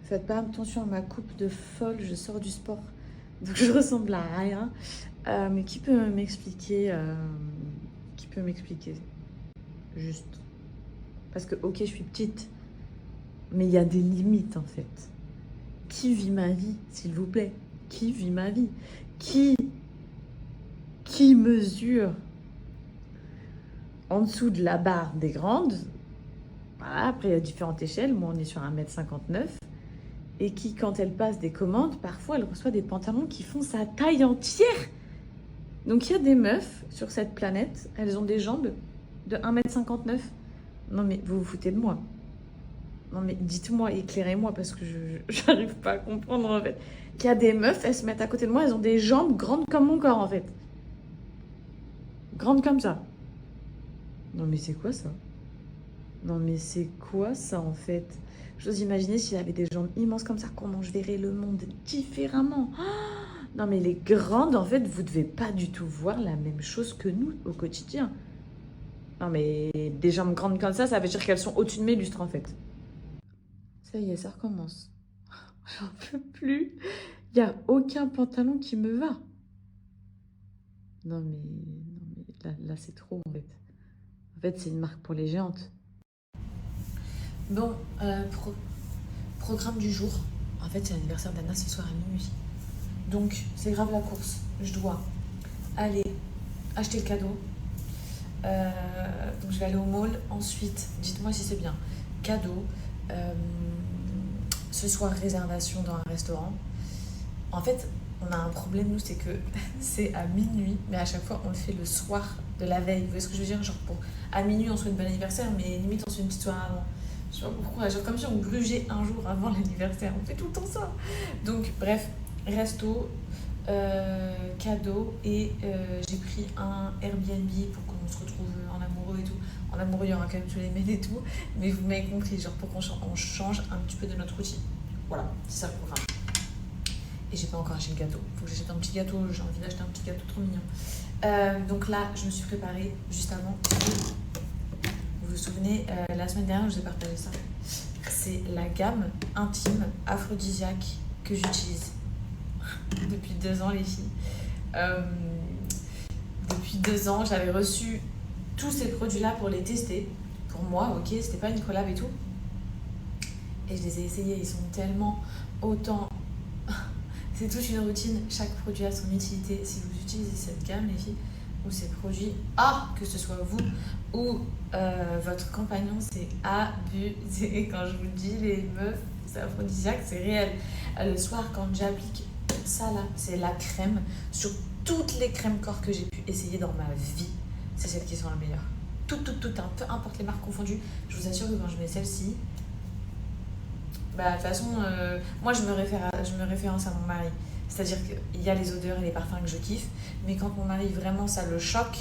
Faites pas attention à ma coupe de folle, je sors du sport. Donc je ressemble à rien. Mais qui peut m'expliquer juste. Parce que ok, je suis petite, mais il y a des limites en fait. Qui vit ma vie, s'il vous plaît? Qui vit ma vie? Qui mesure en dessous de la barre des grandes? Voilà, après il y a différentes échelles. Moi, on est sur 1,59 m. Et qui, quand elle passe des commandes, parfois elle reçoit des pantalons qui font sa taille entière. Donc il y a des meufs sur cette planète, elles ont des jambes de 1,59 m. Non mais vous vous foutez de moi. Non mais dites-moi, éclairez-moi parce que je n'arrive pas à comprendre en fait. Qu'il y a des meufs, elles se mettent à côté de moi, elles ont des jambes grandes comme mon corps en fait. Grandes comme ça. Non mais c'est quoi ça? Non mais c'est quoi ça en fait? J'ose imaginer s'il y avait des jambes immenses comme ça, comment je verrais le monde différemment. Non mais les grandes, en fait, vous devez pas du tout voir la même chose que nous au quotidien. Non mais des jambes grandes comme ça veut dire qu'elles sont au-dessus de mes lustres en fait. Ça y est, ça recommence. J'en peux plus. Il n'y a aucun pantalon qui me va. Non mais là c'est trop en fait. En fait, c'est une marque pour les géantes. Bon, programme du jour. En fait, c'est l'anniversaire d'Anna ce soir à minuit. Donc, c'est grave la course. Je dois aller acheter le cadeau. Donc, je vais aller au mall. Ensuite, dites-moi si c'est bien. Cadeau. Ce soir, réservation dans un restaurant. En fait, on a un problème, nous, c'est que c'est à minuit. Mais à chaque fois, on le fait le soir de la veille. Vous voyez ce que je veux dire? Genre, à minuit, on souhaite bon anniversaire, mais limite, on se fait une petite soirée avant. Je sais pas pourquoi. Genre, comme si on grugeait un jour avant l'anniversaire. On fait tout le temps ça. Donc, bref, resto, cadeau. Et j'ai pris un Airbnb pour qu'on se retrouve en amoureux et tout. En amoureux, il y aura quand même tous les mails et tout. Mais vous m'avez compris, genre pour qu'on change un petit peu de notre routine. Voilà, c'est ça le programme. Et j'ai pas encore acheté le gâteau. Faut que j'achète un petit gâteau. J'ai envie d'acheter un petit gâteau trop mignon. Donc là, je me suis préparée juste avant. Vous vous souvenez, la semaine dernière, je vous ai partagé ça. C'est la gamme intime aphrodisiaque que j'utilise depuis 2 ans, les filles. Depuis 2 ans, j'avais reçu tous ces produits-là pour les tester. Pour moi, ok, c'était pas une collab et tout. Et je les ai essayés, ils sont tellement autant... C'est toute une routine, chaque produit a son utilité. Si vous utilisez cette gamme, les filles, ou ces produits, que ce soit vous ou votre compagnon, c'est abusé. Quand je vous dis, les meufs, c'est aphrodisiaque, c'est réel. Le soir, quand j'applique ça là, c'est la crème. Sur toutes les crèmes corps que j'ai pu essayer dans ma vie, c'est celles qui sont les meilleures. Toutes, peu importe les marques confondues. Je vous assure que quand je mets celle-ci, de toute façon, moi je me référence à mon mari. C'est-à-dire qu'il y a les odeurs et les parfums que je kiffe, mais quand mon mari vraiment ça le choque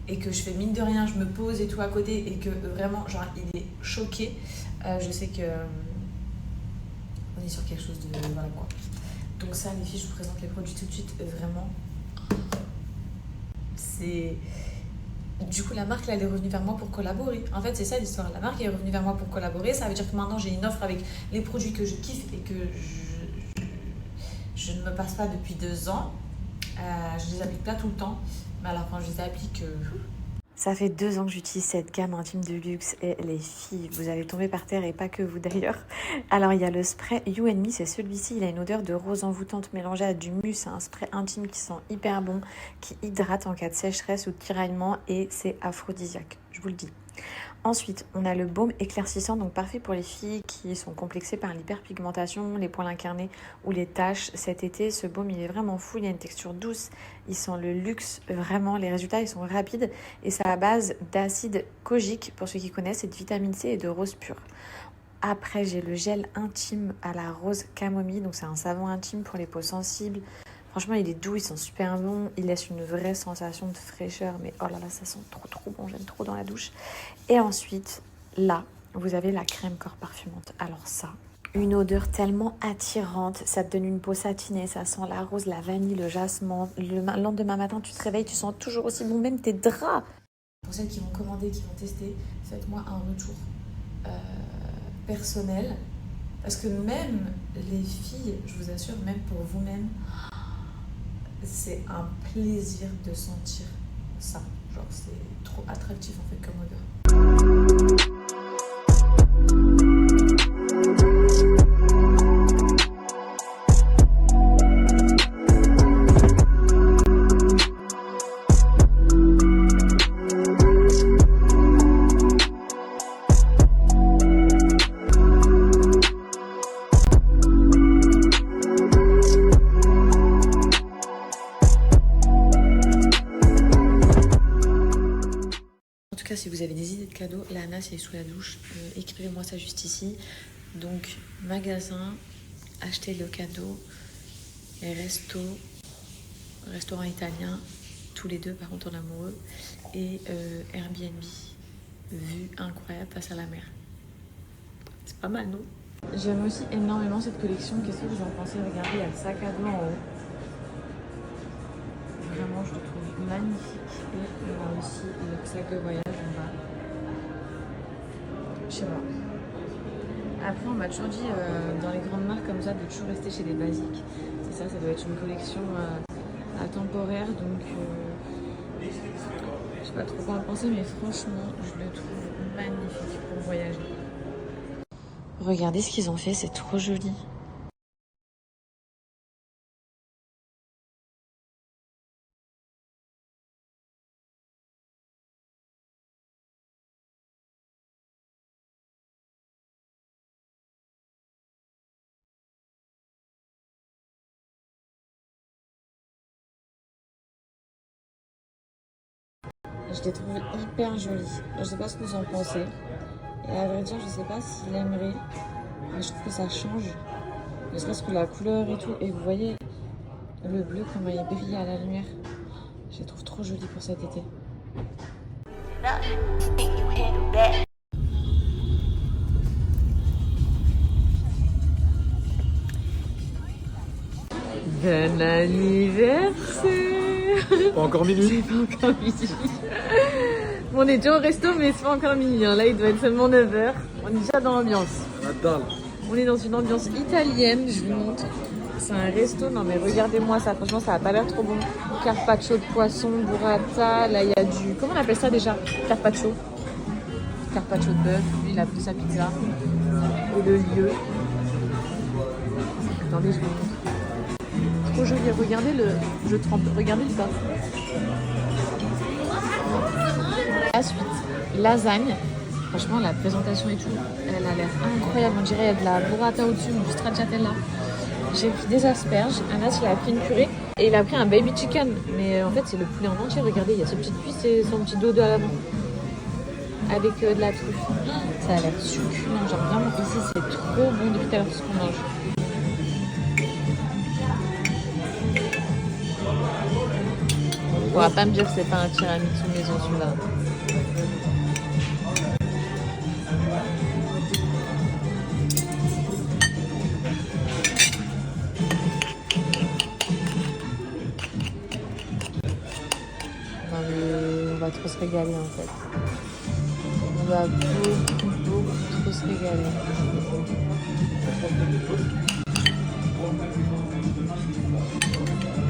et que je fais mine de rien, je me pose et tout à côté et que vraiment genre il est choqué, je sais que on est sur quelque chose de voilà quoi. Donc ça les filles, je vous présente les produits tout de suite, vraiment c'est... Du coup, la marque, là, elle est revenue vers moi pour collaborer. En fait, c'est ça l'histoire. La marque est revenue vers moi pour collaborer. Ça veut dire que maintenant, j'ai une offre avec les produits que je kiffe et que je ne me passe pas depuis 2 ans. Je les applique pas tout le temps. Mais alors, quand je les applique... Ça fait 2 ans que j'utilise cette gamme intime de luxe et les filles, vous allez tomber par terre et pas que vous d'ailleurs. Alors il y a le spray You and Me, c'est celui-ci, il a une odeur de rose envoûtante mélangée à du mousse, c'est un spray intime qui sent hyper bon, qui hydrate en cas de sécheresse ou de tiraillement et c'est aphrodisiaque, je vous le dis. Ensuite, on a le baume éclaircissant, donc parfait pour les filles qui sont complexées par l'hyperpigmentation, les poils incarnés ou les taches. Cet été, ce baume, il est vraiment fou, il a une texture douce, il sent le luxe, vraiment. Les résultats, ils sont rapides et c'est à base d'acide kojique, pour ceux qui connaissent, et de vitamine C et de rose pure. Après, j'ai le gel intime à la rose camomille, donc c'est un savon intime pour les peaux sensibles. Franchement, il est doux, il sent super bon, il laisse une vraie sensation de fraîcheur, mais oh là là, ça sent trop bon, j'aime trop dans la douche. Et ensuite, là, vous avez la crème corps parfumante. Alors ça, une odeur tellement attirante, ça te donne une peau satinée, ça sent la rose, la vanille, le jasmin. Le lendemain matin, tu te réveilles, tu sens toujours aussi bon, même tes draps. Pour celles qui vont commander, qui vont tester, faites-moi un retour personnel. Parce que même les filles, je vous assure, même pour vous-même, c'est un plaisir de sentir ça. Genre, c'est trop attractif en fait comme odeur. Si vous avez des idées de cadeaux, Lana c'est sous la douche, écrivez-moi ça juste ici. Donc magasin, acheter le cadeau, et restaurant italien, tous les deux par contre en amoureux, et Airbnb, vue incroyable face à la mer. C'est pas mal, non? J'aime aussi énormément cette collection. Qu'est-ce que vous en pensez? Regardez, il y a le sac à dos en haut. Vraiment, je le trouve magnifique. Et il y a aussi le sac de voyage en bas. Chez moi. Après, on m'a toujours dit dans les grandes marques comme ça de toujours rester chez les basiques. C'est ça, ça doit être une collection intemporaire. Donc, je sais pas trop quoi en penser, mais franchement, je le trouve magnifique pour voyager. Regardez ce qu'ils ont fait, c'est trop joli. Je les trouve hyper jolies. Je sais pas ce que vous en pensez. Et à vrai dire, je sais pas s'il aimerait. Mais je trouve que ça change. Ne serait-ce que la couleur et tout. Et vous voyez le bleu, comment il brille à la lumière. Je les trouve trop jolies pour cet été. Bon anniversaire! Pas encore minuit. C'est pas encore midi. On est déjà au resto, mais c'est pas encore minuit. Là, il doit être seulement 9h. On est déjà dans l'ambiance. On est dans une ambiance italienne, je vous montre. C'est un resto, non mais regardez-moi ça, franchement ça a pas l'air trop bon. Carpaccio de poisson, burrata, là il y a du... Comment on appelle ça déjà? Carpaccio. Carpaccio de bœuf, lui il a pris sa pizza. Et le lieu. Attendez, je vous montre. Trop joli, regardez le... Je trempe, regardez le bas. La suite, lasagne. Franchement, la présentation et tout, elle a l'air incroyable. On dirait qu'il y a de la burrata au-dessus ou du stracciatella. J'ai pris des asperges. Anas, il a pris une purée et il a pris un baby chicken. Mais en fait, c'est le poulet en entier. Regardez, il y a ses petites cuisses et son petit dos de à l'avant. Avec de la truffe. Ça a l'air succulent. Genre vraiment, ici, c'est trop bon depuis tout à l'heure ce qu'on mange. On pourra pas me dire que c'est pas un tiramisu maison celui-là. On va trop se régaler en fait. On va beaucoup trop se régaler.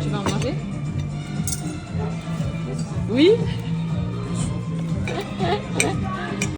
Tu vas en manger? Oui?